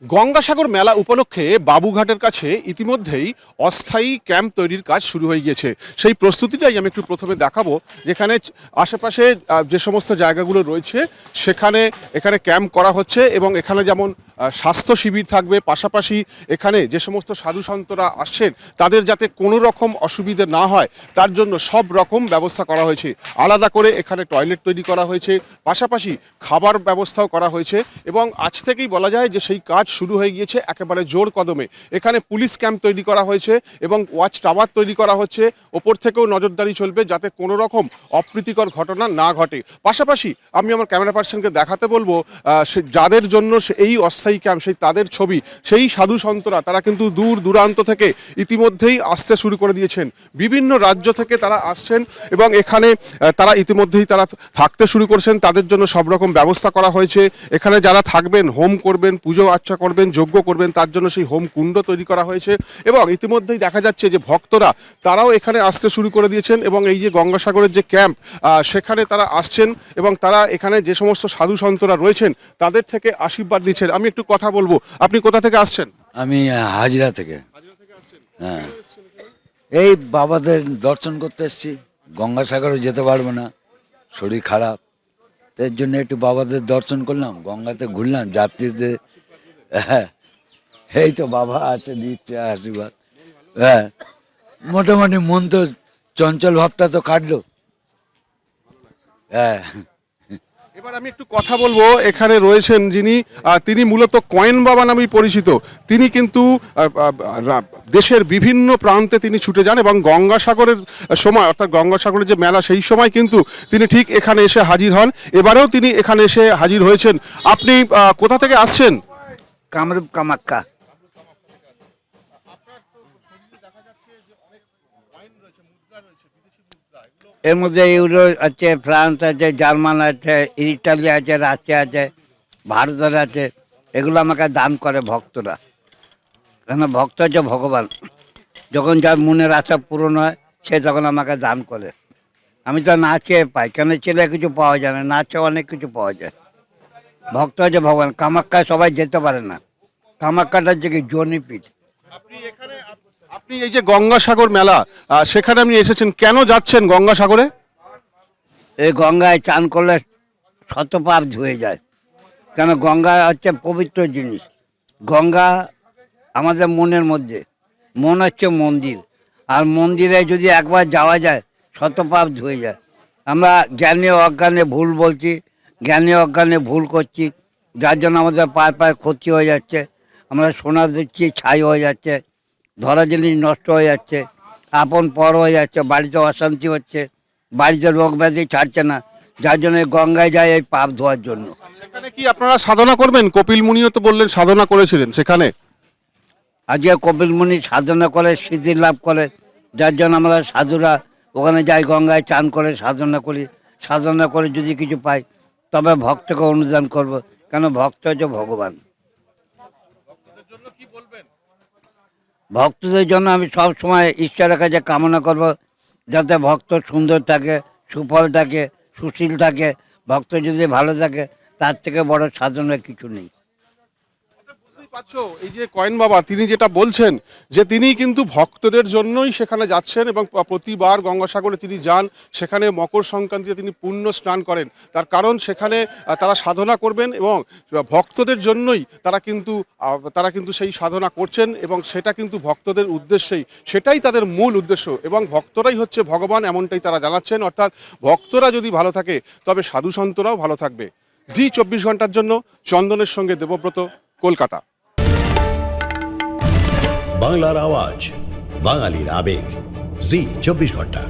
গঙ্গাসাগর মেলা উপলক্ষে বাবুঘাটের কাছে ইতিমধ্যেই অস্থায়ী ক্যাম্প তৈরির কাজ শুরু হয়ে গিয়েছে। সেই প্রস্তুতিটাই আমি একটু প্রথমে দেখাবো, যেখানে আশেপাশে যে সমস্ত জায়গাগুলো রয়েছে এখানে ক্যাম্প করা হচ্ছে এবং এখানে যেমন স্বাস্থ্য শিবির থাকবে, পাশাপাশি এখানে যে সমস্ত সাধু সন্তরা আসছেন তাদের যাতে কোনো রকম অসুবিধে না হয় তার জন্য সব রকম ব্যবস্থা করা হয়েছে। আলাদা করে এখানে টয়লেট তৈরি করা হয়েছে, পাশাপাশি খাবার ব্যবস্থাও করা হয়েছে এবং আজ থেকেই বলা যায় যে সেই কাজ শুরু হয়ে গিয়েছে একেবারে জোর কদমে। এখানে পুলিশ ক্যাম্প তৈরি করা হয়েছে এবং ওয়াচ টাওয়ার তৈরি করা হচ্ছে, ওপর থেকেও নজরদারি চলবে যাতে কোনো রকম অপ্রীতিকর ঘটনা না ঘটে। পাশাপাশি আমি আমার ক্যামেরা পার্সনকে দেখাতে বলবো যাদের জন্য এই অস্থায়ী ক্যাম্প সেই তাদের ছবি, সেই সাধু সন্তরা তারা কিন্তু দূর দূরান্ত থেকে ইতিমধ্যেই আসতে শুরু করে দিয়েছেন। বিভিন্ন রাজ্য থেকে তারা আসছেন এবং এখানে তারা ইতিমধ্যেই তারা থাকতে শুরু করেছেন। তাদের জন্য সব রকম ব্যবস্থা করা হয়েছে। এখানে যারা থাকবেন, হোম করবেন, পুজো আর্চা করবেন, যজ্ঞ করবেন, তার জন্য সেই হোম কুণ্ড তৈরি করা হয়েছে এবং ইতিমধ্যেই দেখা যাচ্ছে যে ভক্তরা তারাও এখানে আসতে শুরু করে দিয়েছেন এবং এই যে গঙ্গাসাগরের যে ক্যাম্প সেখানে তারা আসছেন এবং তারা এখানে যে সমস্ত সাধু সন্তরা রয়েছেন তাদের থেকে আশীর্বাদ দিচ্ছেন। আমি একটু কথা বলবো, আপনি কোথা থেকে আসছেন? আমি হাজরা থেকে। হ্যাঁ, এই বাবাদের দর্শন করতে এসেছি। গঙ্গাসাগরে যেতে পারবো না, শরীর খারাপ, এর জন্য একটু বাবাদের দর্শন করলাম, গঙ্গাতে ঘুরলাম যাত্রীদের। হ্যাঁ, এই তো বাবা আছে, দিচ্ছে আশীর্বাদ। হ্যাঁ, মোটামুটি মন তো চঞ্চল ভাবটা তো কাটলো। হ্যাঁ, এবার আমি একটু কথা বলবো, এখানে রয়েছেন যিনি তিনি মূলত কয়েন বাবা নামেই পরিচিত। তিনি কিন্তু দেশের বিভিন্ন প্রান্তে তিনি ছুটে যান এবং গঙ্গাসাগরের সময়, অর্থাৎ গঙ্গাসাগরের যে মেলা সেই সময় কিন্তু তিনি ঠিক এখানে এসে হাজির হন। এবারেও তিনি এখানে এসে হাজির হয়েছেন। আপনি কোথা থেকে আসছেন? কামরূপ কামাক্কা। এর মধ্যে ইউরো আছে, ফ্রান্স আছে, জার্মান আছে, ইটালি আছে, রাশিয়া আছে, ভারতের আছে। এগুলো আমাকে দান করে ভক্তরা, কেন ভক্ত হচ্ছে ভগবান। যখন যার মনের আশা পূরণ হয় সে তখন আমাকে দান করে। আমি তো না চেয়ে পাই, কেন ছেলে কিছু পাওয়া যায় না, না চেয়ে অনেক কিছু পাওয়া যায়। ভক্ত হচ্ছে ভগবান। কামাক্কায় সবাই যেতে পারে না, কামাক্কাটা হচ্ছে কি জনিপীঠ। আপনি এই যে গঙ্গাসাগর মেলা সেখানে আপনি এসেছেন, কেন যাচ্ছেন গঙ্গাসাগরে? এই গঙ্গায় চান করলে শত পাপ ধুয়ে যায়, কেন গঙ্গা হচ্ছে পবিত্র জিনিস। গঙ্গা আমাদের মনের মধ্যে, মন হচ্ছে মন্দির, আর মন্দিরে যদি একবার যাওয়া যায় শত পাপ ধুয়ে যায়। আমরা জ্ঞানে অজ্ঞানে ভুল বলছি, জ্ঞানে অজ্ঞানে ভুল করছি, যার জন্য আমাদের পায়ে পায়ে ক্ষতি হয়ে যাচ্ছে। আমরা সোনা দিচ্ছি, ছাই হয়ে যাচ্ছে, ধরা জিনিস নষ্ট হয়ে যাচ্ছে, আপন পর হয়ে যাচ্ছে, বাড়িতে অশান্তি হচ্ছে, বাড়িতে রোগ ব্যাধি ছাড়ছে না। যার জন্য গঙ্গায় যায় এই পাপ ধোয়ার জন্য। সেখানে কি আপনারা সাধনা করবেন? কপিল মুনিও তো বললেন সাধনা করেছিলেন সেখানে। আজকে কপিল মুনি সাধনা করে, সিদ্ধি লাভ করে, যার জন্য আমরা সাধুরা ওখানে যাই, গঙ্গায় চান করে সাধনা করি। সাধনা করে যদি কিছু পাই তবে ভক্তকে অনুদান করব, কেন ভক্ত হচ্ছে ভগবান। ভক্তদের জন্য আমি সব সময় ঈশ্বরের কাছে কামনা করব যাতে ভক্ত সুন্দর থাকে, সুফল থাকে, সুশীল থাকে। ভক্ত যদি ভালো থাকে তার থেকে বড় সাধনা কিছু নেই। এই যে কয়েন বাবা তিনি যেটা বলছেন যে তিনি কিন্তু ভক্তদের জন্যই সেখানে যাচ্ছেন এবং প্রতিবার গঙ্গাসাগরে তিনি যান, সেখানে মকর সংক্রান্তিতে তিনি পুণ্য স্নান করেন। তার কারণ সেখানে তারা সাধনা করবেন এবং ভক্তদের জন্যই তারা কিন্তু সেই সাধনা করছেন এবং সেটা কিন্তু ভক্তদের উদ্দেশ্যেই, সেটাই তাদের মূল উদ্দেশ্য এবং ভক্তরাই হচ্ছে ভগবান, এমনটাই তারা জানাচ্ছেন। অর্থাৎ ভক্তরা যদি ভালো থাকে তবে সাধু সন্তরাও ভালো থাকবে। জি 24 ঘন্টার জন্য চন্দনের সঙ্গে দেবব্রত, কলকাতা। বাংলার আওয়াজ, বাঙালির আবেগ, জি 24 ঘন্টা।